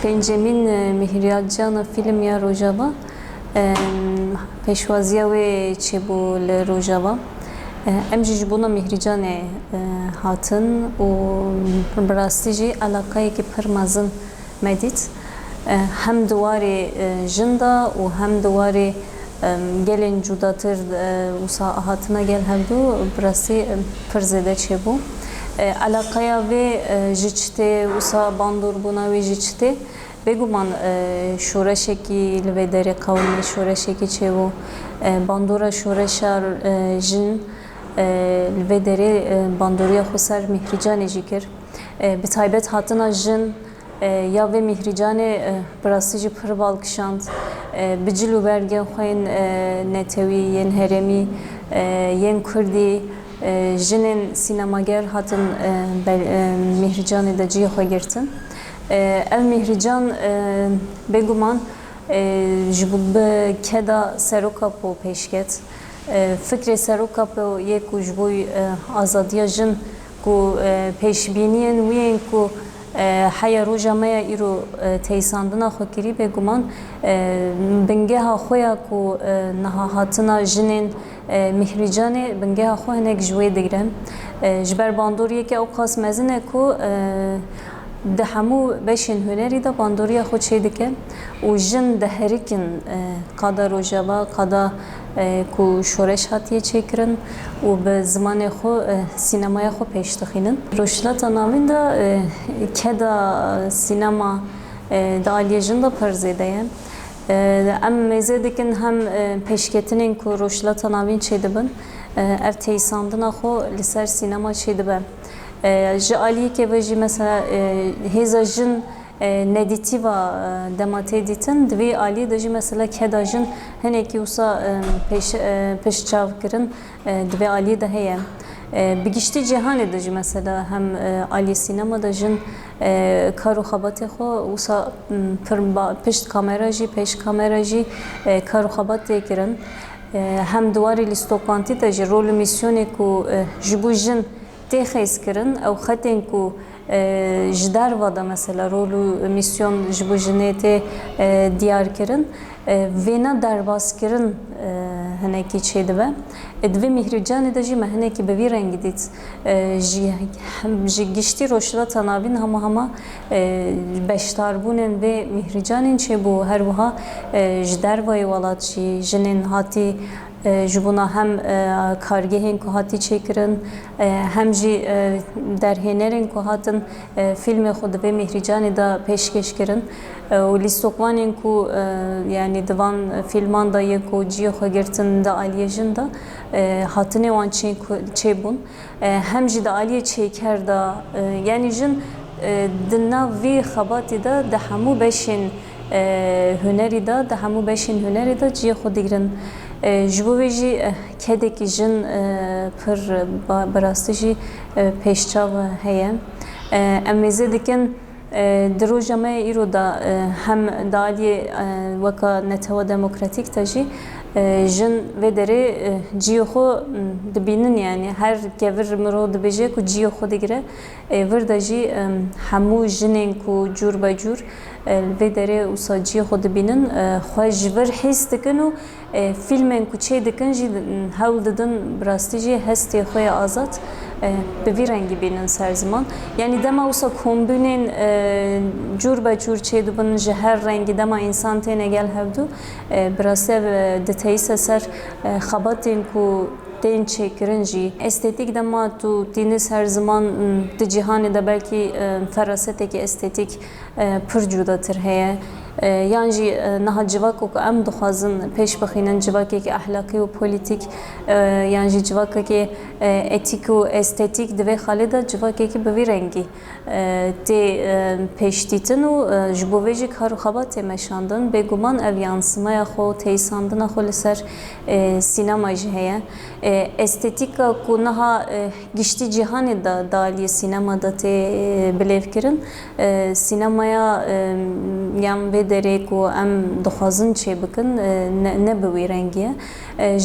پنجمین مهریادجان فیلم یا روجاوا پیشوازی و چه بول روجاوا امجیج بونا مهریجان هاتن و براستیجی علاقه که پرمازن مدید هم دواری جندا و هم دواری gelin judatır usa hatına gel hevdu burası pırzede çebu alakaya ve jiçte usa bandur buna ve jiçte beguman şoreşeki ve dere kavmi şoreşeki çebu bandura şoreşar jin ve dere banduriya xusar mihrican jikir bir taybet hatına jin ya ve mihricane burası pır balkışand bicil bergen xoyin netevi yen heremi yen kurdi jinin sinemager hatın mihricanı da ciye xoygertin ev mihrican beguman jibub keda seroka po peşket fikri seroka po yeku jboy azadiya jin ku peşbiniyen wiyen ku حیا روزا مایا ایرو تیساندنا خوکری بگمان بنگه ها خویا کو نها هاتنا جنین مهریجانه بنگه ها خو هنگ جوی دگرن جبر باندوریه که او خاص مزنه کو ده همو بشین هنری دا باندوریا خود چه دکن و جن ده هریکن قدا روزا قدا کو شورش هاتیه چکرن و به زمان خو سینمای خو پیش دخینن روشلات نامین دا کدا سینما دالیه جن دا پرزیده ام مزه دکن هم پیشکتنین کو روشلات نامین چه دبن ev teysandına xo li ser sinema çê dibe ji aliyê ke ve jî mesela hêza jin nedîtîva dematê dîtin divê aliyê de jî mesela keda jin hinekî wisa pêşçavkirin divê aliyê de heye bi giştî cîhanê de jî mesela hem aliyê sinema de jin kar û xebatê xwe wisa pişt kamera jî pêş kamera jî kar û xebat tê kirin هم دواری لیستوپانتی تا جی رول میسیونی کو جبو جن تخیز کرن او خطین کو جدار ودا مثلا رول میسیون جبو جنیت دیار کرن وینا درباس کرن هنکی چه دوه دوی مهرجان دجی مهنکی به وی رنگ دیت جی گشتی روشلا تنابین هما بشتار بونن و مهرجانین چه بو هر وها جدار وای ولات جی جنین هاتی جبونا هم کارگهین که هاتی چکرن هم جی درهنرین که هاتن فیلم خود به مهرجانی دا پیشکش کرن و لیستوکوانین که yani divan filman da yeko ciyo xagertin da aliye jin da hatine wan çebun hem jî da aliye çeker da yani jin dinna vi xabati da hemû beşin hüneri da hemû beşin hüneri da ciyo xodigirin ji bo vê jî kedekî jin pir birastî jî pêşçav heye em mêze dikin di roja me îro da hem da aliyê weka netewa demokratîk te jî jin vê derê ciyê xwe dibînin yani her kevir mirov dibêje ku ciyê xwe digire vir de jî hemû jinên ku cûr be cûr vê derê wisa ciyê xwe dibînin xwe ji vir hês dikin û filmên ku çê dikin jî hewl didin bi rastî jî hestê xwe ya azad bi vî rengî bînin ser ziman yani dema wisa kombînên cûr be cûr çê dibin ji her rengî dema însan têne gel hevdû bi rastî ev diteyîse ser xebatên ku tên çêkirin jî estetik dema tu tînis her zaman di cîhanê de belkî ferasetekî estetik pir cudatir heye yan jî niha civakok em dixwazin pêş bixînin civakekî ehlakî û polîtîk yan jî civakekî etîk û estetik divê xalê de civakekî bi vî rengî tê pêşdîtin û ji bo vê jî kar û xebat tê meşandin bêguman ev yansımaya xwe têysandina xwe li ser sînema jî heye estetika ku niha giştî cîhanê da aliyê sînema da tê bilêvkirin sînemaya yan ve derek و ام دخوازن چه بکن نه به وی رنگیه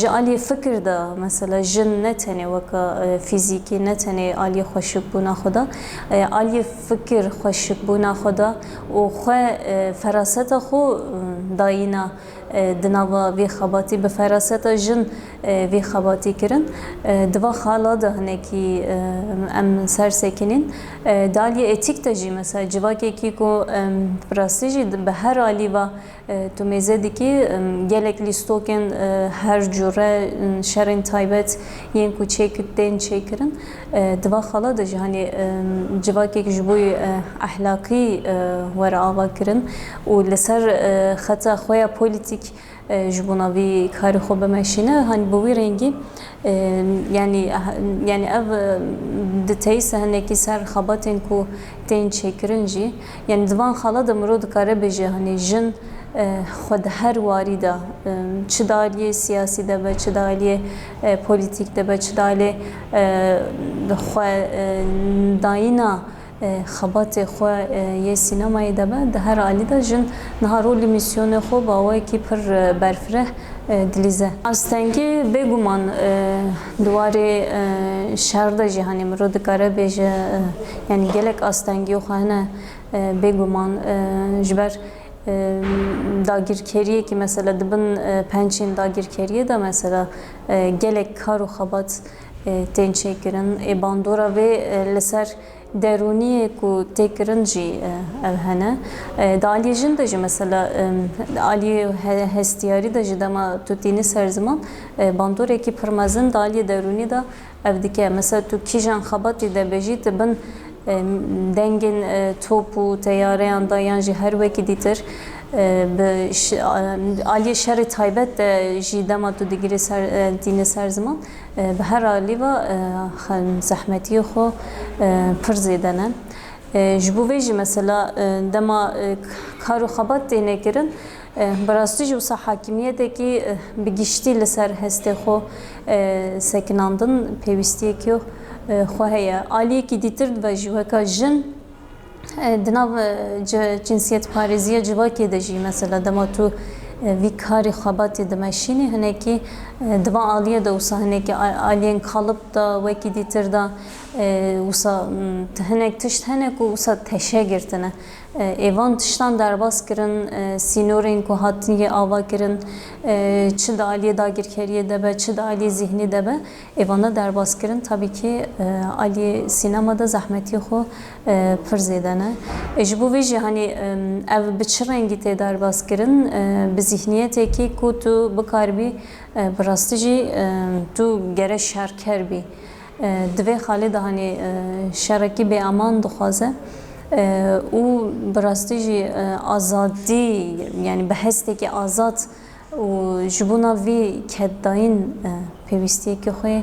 جالی فکر دا مثلا جن نتنه وکا فیزیکی نتنه علی خوشک بونا خدا علی فکر خوشک بونا خدا و خو فراست خو داینا دنوا وی خباتی به فراست جن وی خباتی کرن دوا خالا ده هنکی ام سر سکنین دالی اتیک تجی مثلا جواکی کی کو پراستیجی به هر علی و تو میزدی کی گلک لیستوکن هر جوره شرین تایبت ین کو چیکتن چیکرن دوا خالا ده جهانی جواکی کی جبوی اخلاقی ور آوا کرن و لسر خطا خویا پولیتیک جبوناوی کار خوب ماشینه هن بوی رنگی yani ev detaysa haneki ser xabatin ku ten çekirinci yani divan xala da murod kare beje hani jin xod her warida çidaliye siyasi de be çidaliye politik de be çidaliye xo dayina خبات خو یه سینمایی دبه ده هر علی دا جن نهارول میسیون خو باوی کی پر برفره دلیزه استنگی بگومان دواره شرده جهانی مرود کاره بیجه یعنی گلک استنگی خو هنه بگومان جبر dagirkeriye ki mesela dibin pençin dagirkeriye de mesela gelek karu xabat ten çekirin bandora ve leser deruniye ku tekirin jî ev hene daliye jin de jî mesela aliye hestiyarî de jî dema tutînî ser ziman bandoreke pirmezin daliye derunî de ev dike mesela tu kîjan xebatî de bejî tu bin dengin top û teyareyan dayan jî her wekî dîtir aliye şerê taybet de jî dema tu digirî dînê ser ziman bi her alî ve zehmetiyê xwe pir zêde ne ji bo vê jî mesela dema kar û xebat têne kirin bi rastî jî wisa hakimiyetekî bi giştî li ser hestê xwe sekinandin pêwîstiyekî xwe heye aliyekî dîtir ve jî weka jin dinav cinsiyet parêziya civakê de jî mesela dema tu vî karê xebatê dimeşînî hinekî divan aliye de wisa hinekî aliyên kalıp da wekî dîtir da wisa hinek tişt hene ku wisa teşe girtine evan tiştan derbas kirin sînorên ku hatiyê ava kirin çi de aliye dagirkeriye de be çi de aliye zihnî de be evana derbas kirin tabii ki aliye sinemada zehmetî xwe pir zêde ne ji bo vê jî hani ev bi çi rengî tê derbas kirin bi zihniyetekî ku tu bikaribî bi rastî jî tu gere şerker bî divê xalê de hani şerekî bêaman dixwaze û bi rastî jî azadî yani bi hestekî azad û ji bona vê keddayîn pêwîstiyekî xwe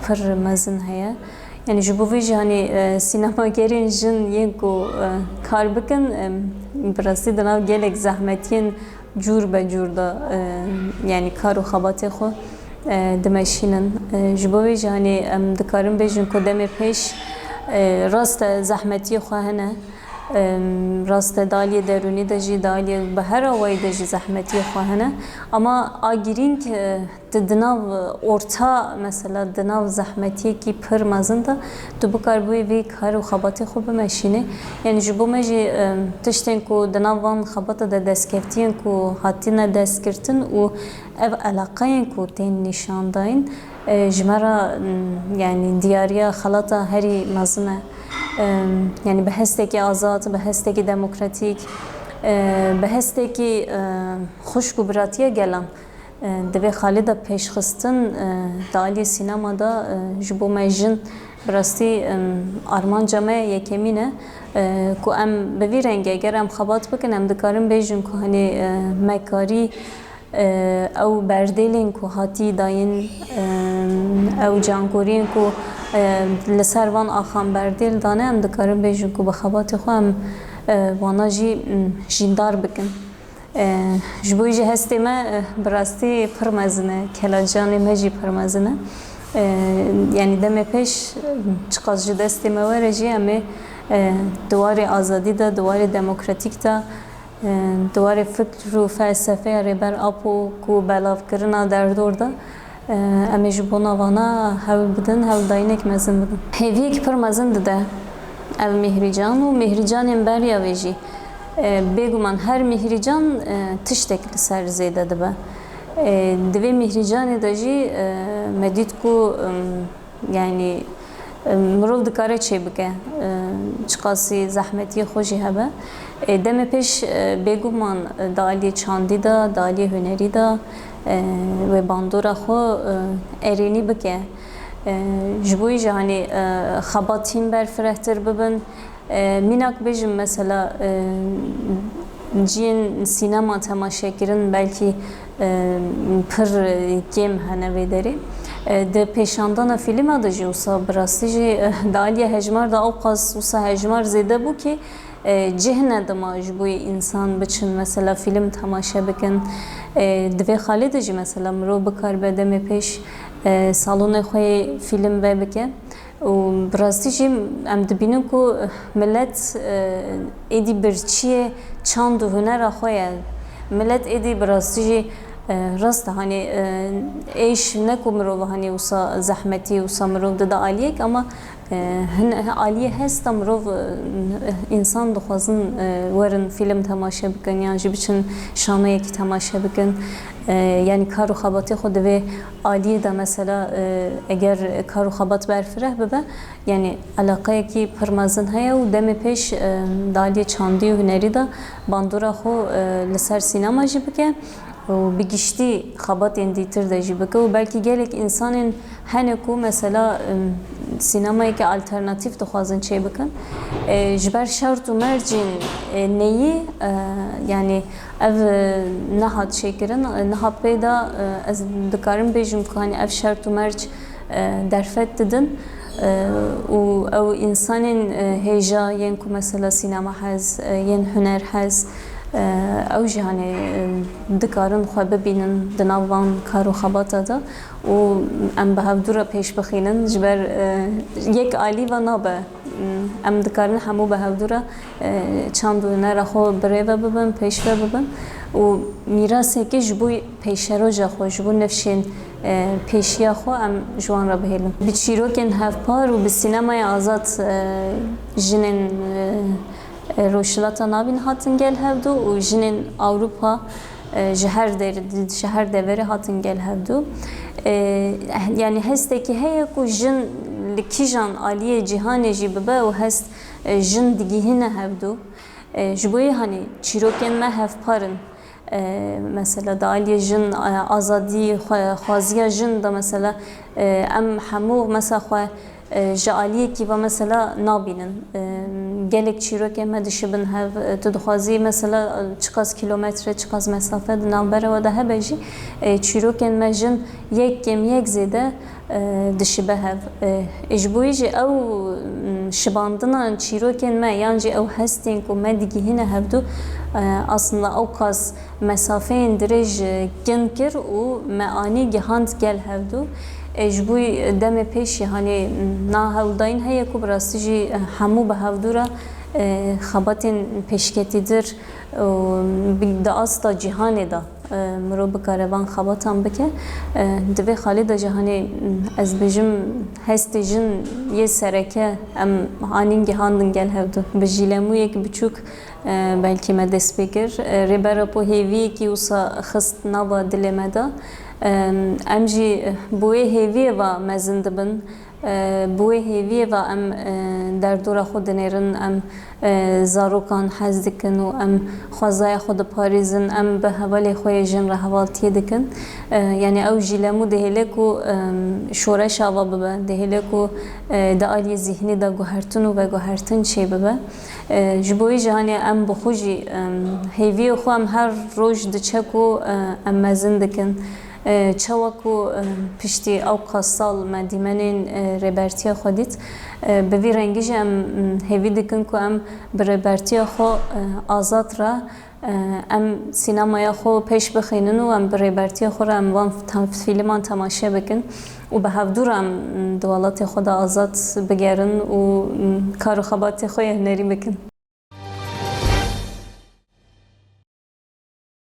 pir mezin heye yani ji bo vê jî hani sînemagerên jin yên ku kar bikin bi rastî di nav gelek zehmetiyên cûr be cûr da yani kar û xebatê xwe dimeşînin ji bo vê jî hani em dikarin bêjin ku demê pêş rast zehmetiyê xwe hene rast daliye derunî de jî daliye bi her awayî de jî zehmetiyê xwe hene ama a girîng di nav orta mesela di nav zehmetiyekî pir mezin de tu bikaribûyî vê kar û xebatê xwe bimeşînî yani ji bo me jî tiştên ku di nav van xebata de destkeftiyên ku hatîne destgirtin û ev alaqeyên ku tên nîşandayîn ji me re yani diyariya xelata herî mezin e yani bi hestekî azad bi hestekî demokratîk bi hestekî xuşk û biratiya gelan divê xalê de pêşxistin di aliyê sînemada ji bo me jin bi rastî armanca me yekemîn e ku em bi vî rengê eger em xebat bikin em dikarin bêjin ku hani mekarî ew berdêlên ku hatî dayîn ew cankoriyên ku li ser van axan berdêl dane em dikarin bêjin ku bi xebatê xwe em wana jî jîndar bikin ji bo jî hestê me bi rastî pir mezin e kelacanê me jî pir mezin e yani demê pêş çiqas ji destê me were jî em ê di warê azadî de di warê demokratîk de دوار فکر و فلسفه ریبر آپو کو بلاف کرنا دردور دا امیج بونا وانا هول بدن هول داینک مزن بدن هیویک پر مزن ده ev mihrican و mihricanên beriya wê jî bêguman her mihrican tiştek li ser zêde dibe. Di vê mihricanê de jî me dît ku yani mirov dikare çê bike çi qasî zehmetiyê xwe jî hebe. Demê pêş bêguman di aliyê çandî da, di aliyê hunerî da wê bandora xwe erênî bike. Ji bo jî hani xebatîn berfirehtir bibin. Mînak bêjim mesela ciyên sînema temaşekirin belkî pir kêm hene vê derê. Di pêşandana fîlma de jî wisa bi rastî jî di aliyê hejmar da ew qas wisa hejmar zêde bû ki cih nedima ji bo însan biçin mesela fîlm temaşe bikin. Di vê xalê de jî mesela mirov bikaribe demê pêş salonê xwe fîlm vê bike. û bi rastî jî em dibînin ku millet êdî birçiyê çand û hunera xwe ye. Millet êdî bi rastî jî rast hani êş ne ku mirov hani wisa zehmetî wisa mirov dide aliyek ama aliyê hest da mirov însan dixwazin werin fîlm temaşe bikin yan jî biçin şameyekî temaşe bikin. Yani kar û xebatê xwe di vê aliyê de mesela eger kar û xebat berfireh bibe yani alaqeyekî pir mezin heye û demê pêş di aliyê çandî û hunerî de bandora xwe li ser sînema jî bike. û bi giştî xebatên dîtir de jî bike û belkî gelek însanên hene ku mesela sînemayekî alternatîf dixwazin çê bikin. Ji ber şert û mercên neyî yani ev nehat çêkirin niha pê de ez dikarim bêjim ku hani ev şert û merc derfet didin û ew însanên hêja yên ku mesela sînema hez yên huner hez ew jî hani dikarin xwe bibînin di nav van kar û xebata da û em bi hevdûra pêş bixînin ji ber yek alî ve nabe. Em dikarin hemû bi hevdûra çand û hunera xwe bi rê ve bibin, pêş ve bibin û mîrasekê ji bo pêşeroja xwe, ji bo nefşên pêşiya xwe em ji wan re bihêlin. Bi çîrokên hevpar û bi sînemaya azad jinên Rojhilata navîn hatin gel hevdû û jinên Awropa ji her deverê hatin gel hevdû. Yani hestekî heye ku jin li kîjan aliyê cîhanê jî bibe û hest jin digihîne hevdû. Ji bo hani çîrokên me hevparin. Mesela da aliyê jin azadî xwaziya jin da mesela em hemû mesela xwe ji aliyekî ve mesela nabînin. Gelek çîrokên me dişibin hev tu dixwazî mesela çi qas kilometre çi qas mesafe di navbera we de hebe jî çîrokên me jin yek kêm yek zêde dişibe hev. Ji bo jî ew şibandina çîrokên me yan jî ew hestên ku me digihîne hevdû aslında ew qas mesafeyên dirêj kin kir û me anî gihand gel hevdû. Ji bo demê pêşî hani nahewldayîn heye ku bi rastî jî hemû bi hevdûra xebatên pêşketîdir di asta cîhanê da mirov bikare van xebatan bike. Di vê xalê de jî hani ez bêjim hestê jin yê sereke em anîn gihandin gel hevdû. Bi jîlemûyek biçûk belkî me dest pê kir. Rêbera po hêviyekî wisa xist nava dilê me da. Em jî bi wê hêviyê ve mezin dibin. Bi wê hêviyê ve em derdora xwe dinêrin, em zarokan hez dikin û em xwezaya xwe diparêzin, em bi hevalê xwe yê jin re hevaltiye dikin. Yani ew jîlemû dihêle ku şoreşa ve bibe, dihêle ku di aliyê zîhnî de guhertin û veguhertin çê bibe. Ji bo jî hani em bi xwe jî hêviyê xwe em her roj diçe ku em mezin dikin. Çawa ku piştî ew qas sal me dîmenên rêbertiya xwe dît bi vî rengî jî em hêvî dikin ku em bi rêbertiya xwe azad re em sînemaya xwe pêş bixînin û em bi rêbertiya xwe re em van fîlman temaşe bikin û bi hevdûr em di welatê xwe de azad bigerin û kar û xebatê xwe yê hunerî bikin.